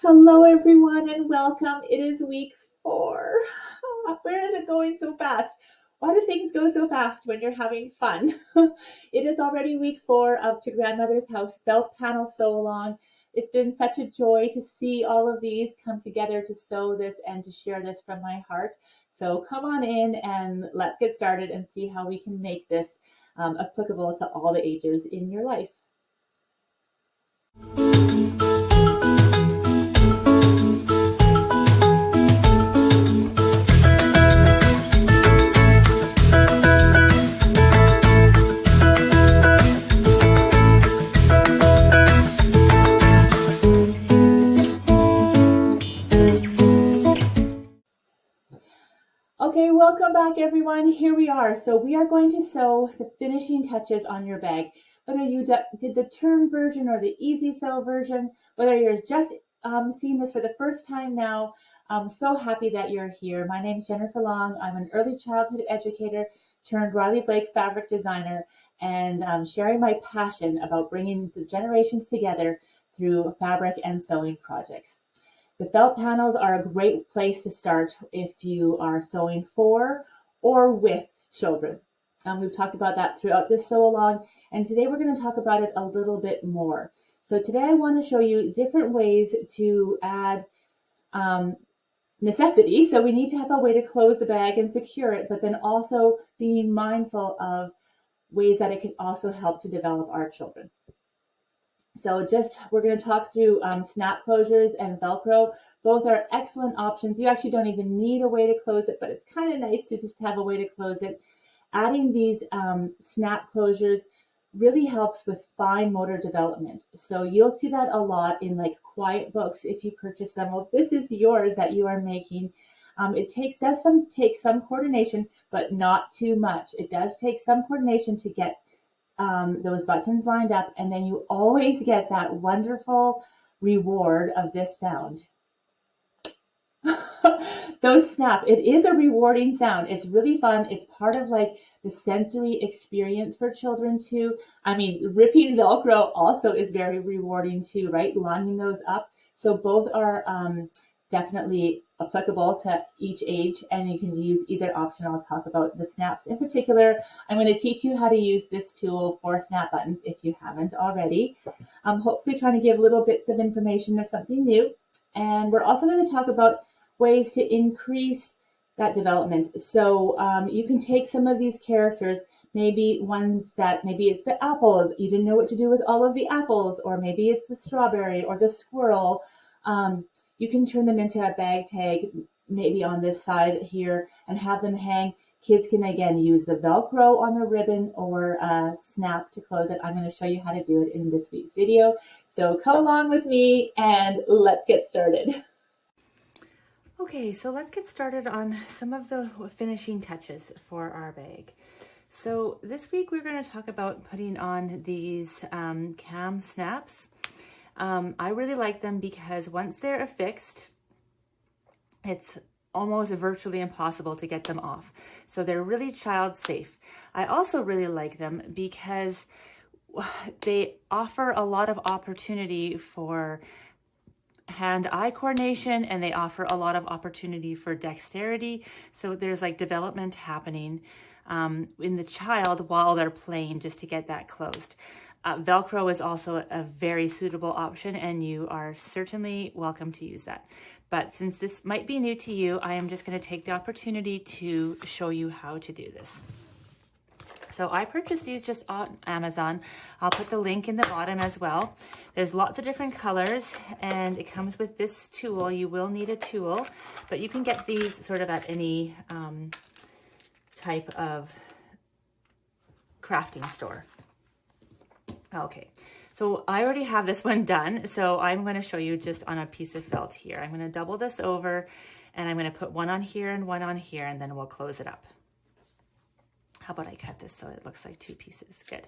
Hello, everyone, and welcome. It is week 4. Where is it going so fast? Why do things go so fast when you're having fun? It is already week 4 of To Grandmother's House Felt Panel Sew Along. It's been such a joy to see all of these come together to sew this and to share this from my heart. So come on in and let's get started and see how we can make this applicable to all the ages in your life. Okay, welcome back everyone. Here we are. So we are going to sew the finishing touches on your bag. Whether you did the turn version or the easy sew version, whether you're just seeing this for the first time now, I'm so happy that you're here. My name is Jennifer Long. I'm an early childhood educator turned Riley Blake fabric designer, and sharing my passion about bringing the generations together through fabric and sewing projects. The felt panels are a great place to start if you are sewing for or with children. We've talked about that throughout this sew along, and today we're going to talk about it a little bit more. So today I want to show you different ways to add necessity. So we need to have a way to close the bag and secure it, but then also being mindful of ways that it can also help to develop our children. So we're going to talk through snap closures and Velcro. Both are excellent options. You actually don't even need a way to close it, but it's kind of nice to just have a way to close it. Adding these snap closures really helps with fine motor development. So you'll see that a lot in like quiet books if you purchase them. Well, if this is yours that you are making, it does take some coordination, but not too much. It does take some coordination to get those buttons lined up, and then you always get that wonderful reward of this sound. Those snap, it is a rewarding sound. It's really fun. It's part of like the sensory experience for children too. I mean, ripping Velcro also is very rewarding too, right? Lining those up. So both are definitely applicable to each age, and you can use either option. I'll talk about the snaps in particular. I'm going to teach you how to use this tool for snap buttons if you haven't already. I'm hopefully trying to give little bits of information of something new. And we're also going to talk about ways to increase that development. So you can take some of these characters, maybe it's the apple, you didn't know what to do with all of the apples, or maybe it's the strawberry or the squirrel. You can turn them into a bag tag, maybe on this side here, and have them hang. Kids can, again, use the Velcro on the ribbon or snap to close it. I'm going to show you how to do it in this week's video. So come along with me and let's get started. Okay, so let's get started on some of the finishing touches for our bag. So this week we're going to talk about putting on these cam snaps. I really like them because once they're affixed, it's almost virtually impossible to get them off. So they're really child safe. I also really like them because they offer a lot of opportunity for hand-eye coordination, and they offer a lot of opportunity for dexterity. So there's like development happening in the child while they're playing, just to get that closed. Velcro is also a very suitable option, and you are certainly welcome to use that. But since this might be new to you, I am just going to take the opportunity to show you how to do this. So I purchased these just on Amazon. I'll put the link in the bottom as well. There's lots of different colors, and it comes with this tool. You will need a tool, but you can get these sort of at any type of crafting store. Okay, so I already have this one done, so I'm going to show you just on a piece of felt here. I'm going to double this over, and I'm going to put one on here and one on here, and then we'll close it up. How about I cut this so it looks like two pieces? Good.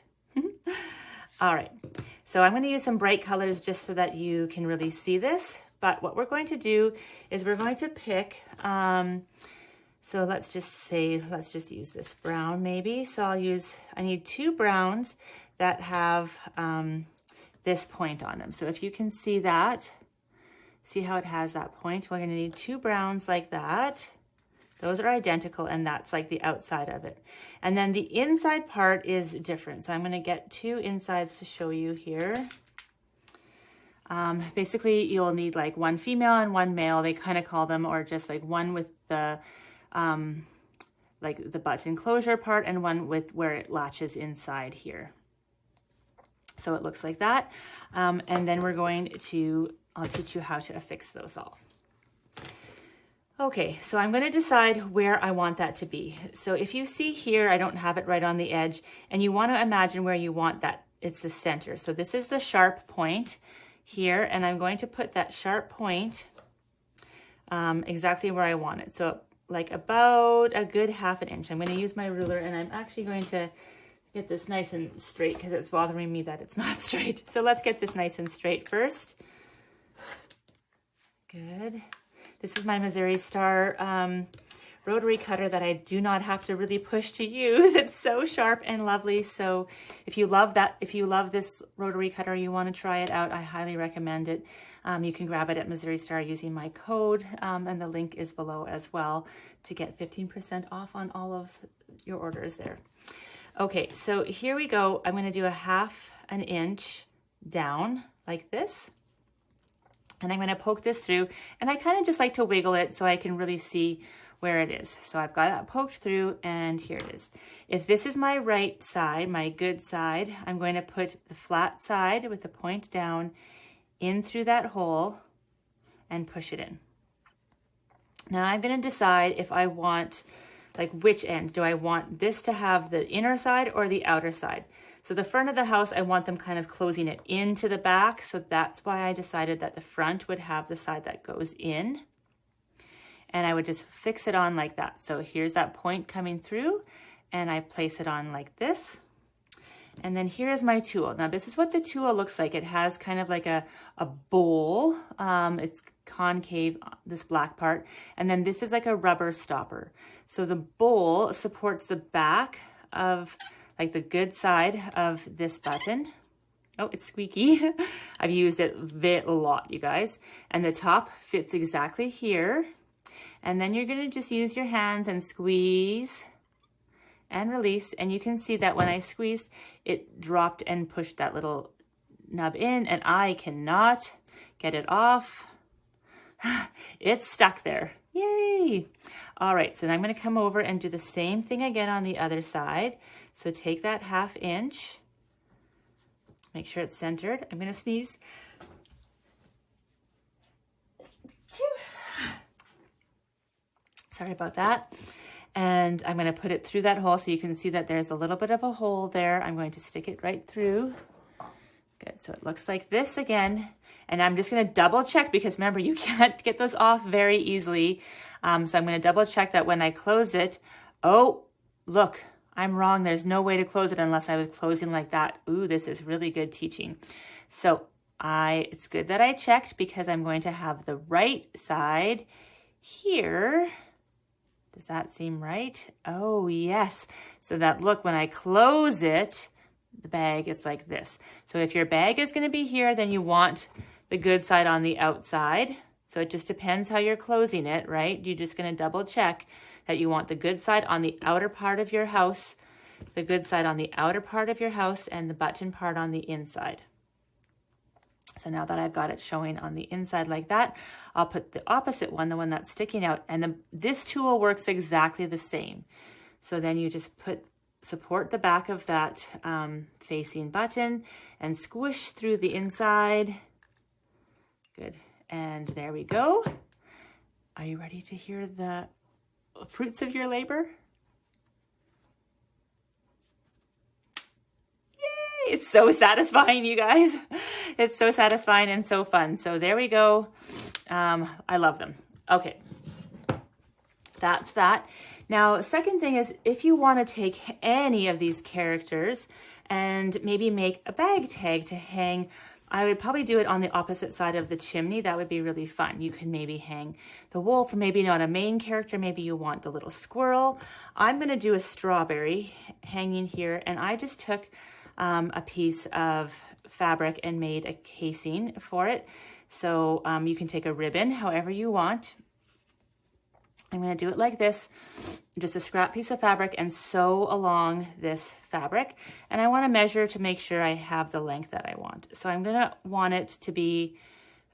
All right, so I'm going to use some bright colors just so that you can really see this. But what we're going to do is we're going to pick, so let's just use this brown maybe. So I need two browns that have this point on them. So if you can see that, See how it has that point? We're going to need 2 browns like that. Those are identical, and that's like the outside of it. And then the inside part is different. So I'm going to get 2 insides to show you here. Basically, you'll need like 1 female and 1 male, they kind of call them, or just like one with the like the button closure part and one with where it latches inside here. So it looks like that. And then we're going to, I'll teach you how to affix those all. Okay, so I'm going to decide where I want that to be. So if you see here, I don't have it right on the edge, and you want to imagine where you want that. It's the center. So this is the sharp point here, and I'm going to put that sharp point exactly where I want it. So like about a good 1/2 inch. I'm going to use my ruler, and I'm actually going to get this nice and straight because it's bothering me that it's not straight. So let's get this nice and straight first. Good. This is my Missouri Star rotary cutter that I do not have to really push to use. It's so sharp and lovely. So if you love that, if you love this rotary cutter, you want to try it out, I highly recommend it. You can grab it at Missouri Star using my code, and the link is below as well to get 15% off on all of your orders there. Okay, so here we go. I'm going to do a 1/2 inch down like this. And I'm going to poke this through, and I kind of just like to wiggle it so I can really see where it is. So I've got that poked through, and here it is. If this is my right side, my good side, I'm going to put the flat side with the point down in through that hole and push it in. Now I'm going to decide if I want, like, which end. Do I want this to have the inner side or the outer side? So the front of the house, I want them kind of closing it into the back. So that's why I decided that the front would have the side that goes in. And I would just fix it on like that. So here's that point coming through, and I place it on like this. And then here's my tool. Now this is what the tool looks like. It has kind of like a bowl. It's concave, this black part. And then this is like a rubber stopper. So the bowl supports the back of like the good side of this button. Oh, it's squeaky. I've used it a lot, you guys. And the top fits exactly here. And then you're going to just use your hands and squeeze and release. And you can see that when I squeezed, it dropped and pushed that little nub in, and I cannot get it off. It's stuck there. Yay! All right, so now I'm going to come over and do the same thing again on the other side. So take that 1/2 inch, make sure it's centered. I'm going to sneeze. Sorry about that. And I'm going to put it through that hole so you can see that there's a little bit of a hole there. I'm going to stick it right through. Good, so it looks like this again. And I'm just going to double check, because remember, you can't get those off very easily. So I'm going to double check that when I close it. Oh, look, I'm wrong. There's no way to close it unless I was closing like that. Ooh, this is really good teaching. So it's good that I checked, because I'm going to have the right side here. Does that seem right? Oh, yes. So that, look, when I close it, the bag is like this. So if your bag is going to be here, then you want the good side on the outside. So it just depends how you're closing it, right? You're just going to double check that you want the good side on the outer part of your house, the good side on the outer part of your house, and the button part on the inside. So now that I've got it showing on the inside like that, I'll put the opposite one, the one that's sticking out, and this tool works exactly the same. So then you just support the back of that facing button and squish through the inside. Good, and there we go. Are you ready to hear the fruits of your labor? It's so satisfying, you guys. It's so satisfying and so fun. So there we go. I love them. Okay, that's that. Now, second thing is, if you want to take any of these characters and maybe make a bag tag to hang, I would probably do it on the opposite side of the chimney. That would be really fun. You can maybe hang the wolf, or maybe not a main character. Maybe you want the little squirrel. I'm going to do a strawberry hanging here, and I just took a piece of fabric and made a casing for it. So you can take a ribbon however you want. I'm going to do it like this, just a scrap piece of fabric, and sew along this fabric. And I want to measure to make sure I have the length that I want. So I'm going to want it to be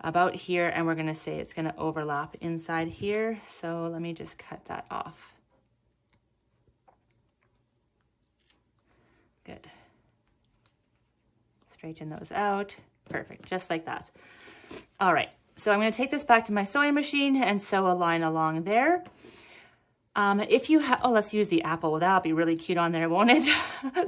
about here, and we're going to say it's going to overlap inside here. So let me just cut that off. Good. Straighten those out. Perfect, just like that. All right, so I'm going to take this back to my sewing machine and sew a line along there. If you have, oh, let's use the apple. Well, that'll be really cute on there, won't it?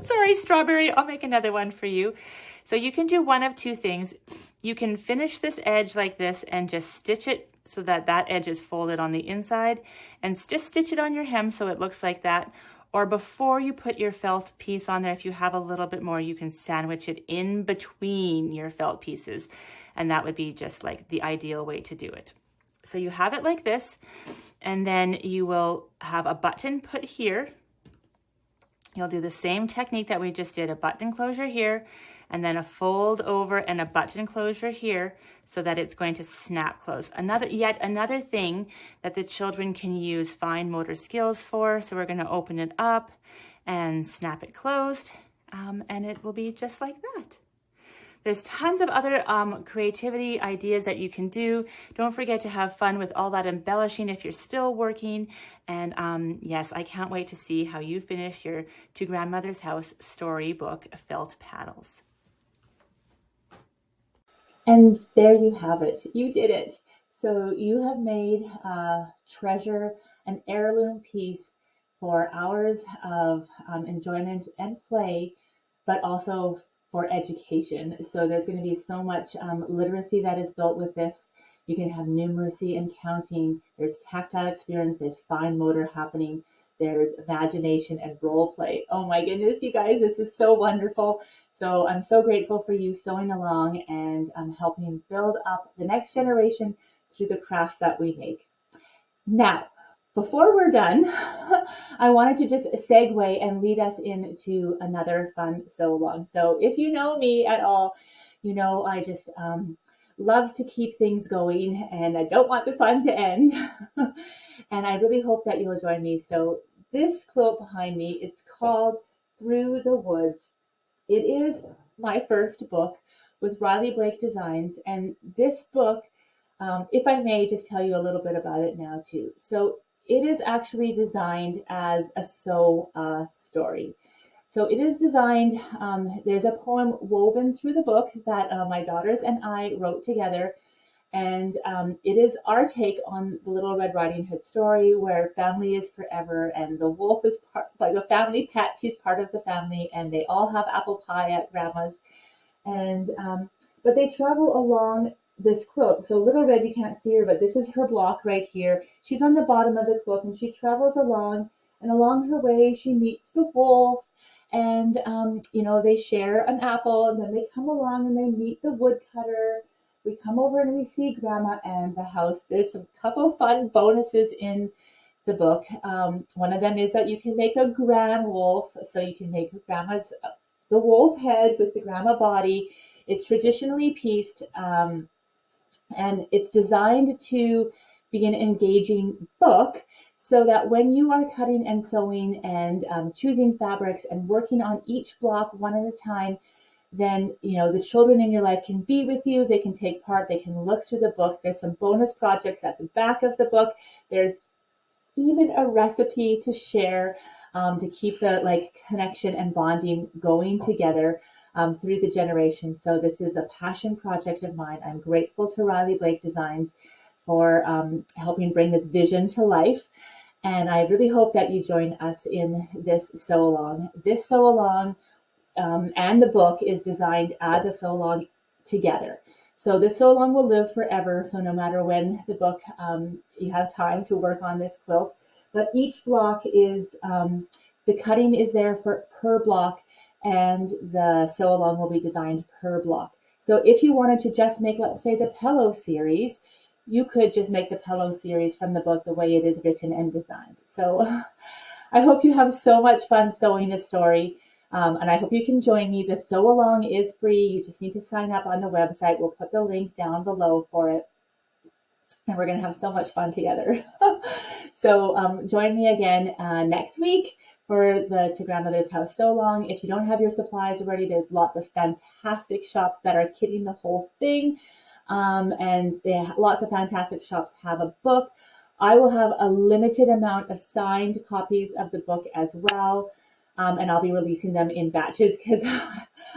Sorry, strawberry, I'll make another one for you. So you can do one of two things. You can finish this edge like this and just stitch it so that that edge is folded on the inside, and just stitch it on your hem so it looks like that. Or before you put your felt piece on there, if you have a little bit more, you can sandwich it in between your felt pieces. And that would be just like the ideal way to do it. So you have it like this, and then you will have a button put here. You'll do the same technique that we just did, a button closure here, and then a fold over and a button closure here so that it's going to snap close. Yet another thing that the children can use fine motor skills for. So we're going to open it up and snap it closed, and it will be just like that. There's tons of other creativity ideas that you can do. Don't forget to have fun with all that embellishing if you're still working. And yes, I can't wait to see how you finish your To Grandmother's House Storybook Felt Panels. And there you have it. You did it. So you have made a treasure, an heirloom piece for hours of enjoyment and play, but also for education. So there's going to be so much literacy that is built with this. You can have numeracy and counting. There's tactile experience. There's fine motor happening. There's imagination and role play. Oh my goodness, you guys, this is so wonderful. So I'm so grateful for you sewing along and helping build up the next generation through the crafts that we make. Now, before we're done, I wanted to just segue and lead us into another fun sew along. So if you know me at all, you know I just love to keep things going, and I don't want the fun to end. And I really hope that you'll join me. So this quilt behind me, it's called Through the Woods. It is my first book with Riley Blake Designs, and this book, if I may just tell you a little bit about it now too. So it is actually designed as a sew story. So it is designed, there's a poem woven through the book that my daughters and I wrote together. And it is our take on the Little Red Riding Hood story, where family is forever, and the wolf is part, like a family pet. He's part of the family, and they all have apple pie at grandma's. And but they travel along this quilt. So Little Red, you can't see her, but this is her block right here. She's on the bottom of the quilt, and she travels along. And along her way, she meets the wolf, and you know, they share an apple, and then they come along and they meet the woodcutter. We come over and we see Grandma and the house. There's a couple fun bonuses in the book. One of them is that you can make a grand wolf. So you can make Grandma's, the wolf head with the Grandma body. It's traditionally pieced, and it's designed to be an engaging book so that when you are cutting and sewing and choosing fabrics and working on each block one at a time, then, you know, the children in your life can be with you. They can take part. They can look through the book. There's some bonus projects at the back of the book. There's even a recipe to share to keep the connection and bonding going together through the generations. So this is a passion project of mine. I'm grateful to Riley Blake Designs for helping bring this vision to life. And I really hope that you join us in this sew along. This sew along and the book is designed as a sew along together. So this sew along will live forever. So no matter when the book, you have time to work on this quilt. But each block is, the cutting is there for per block, and the sew along will be designed per block. So if you wanted to just make, let's say, the pillow series, you could just make the pillow series from the book the way it is written and designed. So I hope you have so much fun sewing a story. And I hope you can join me. The sew along is free. You just need to sign up on the website. We'll put the link down below for it. And we're going to have so much fun together. So join me again next week for the To Grandmother's House Sew Along. If you don't have your supplies already, there's lots of fantastic shops that are kitting the whole thing. And lots of fantastic shops have a book. I will have a limited amount of signed copies of the book as well. And I'll be releasing them in batches because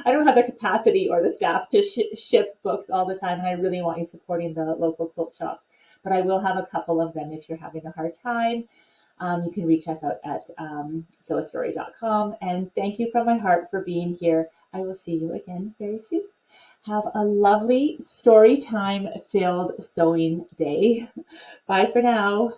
I don't have the capacity or the staff to ship books all the time. And I really want you supporting the local quilt shops. But I will have a couple of them if you're having a hard time. You can reach us out at sewastory.com. And thank you from my heart for being here. I will see you again very soon. Have a lovely story time filled sewing day. Bye for now.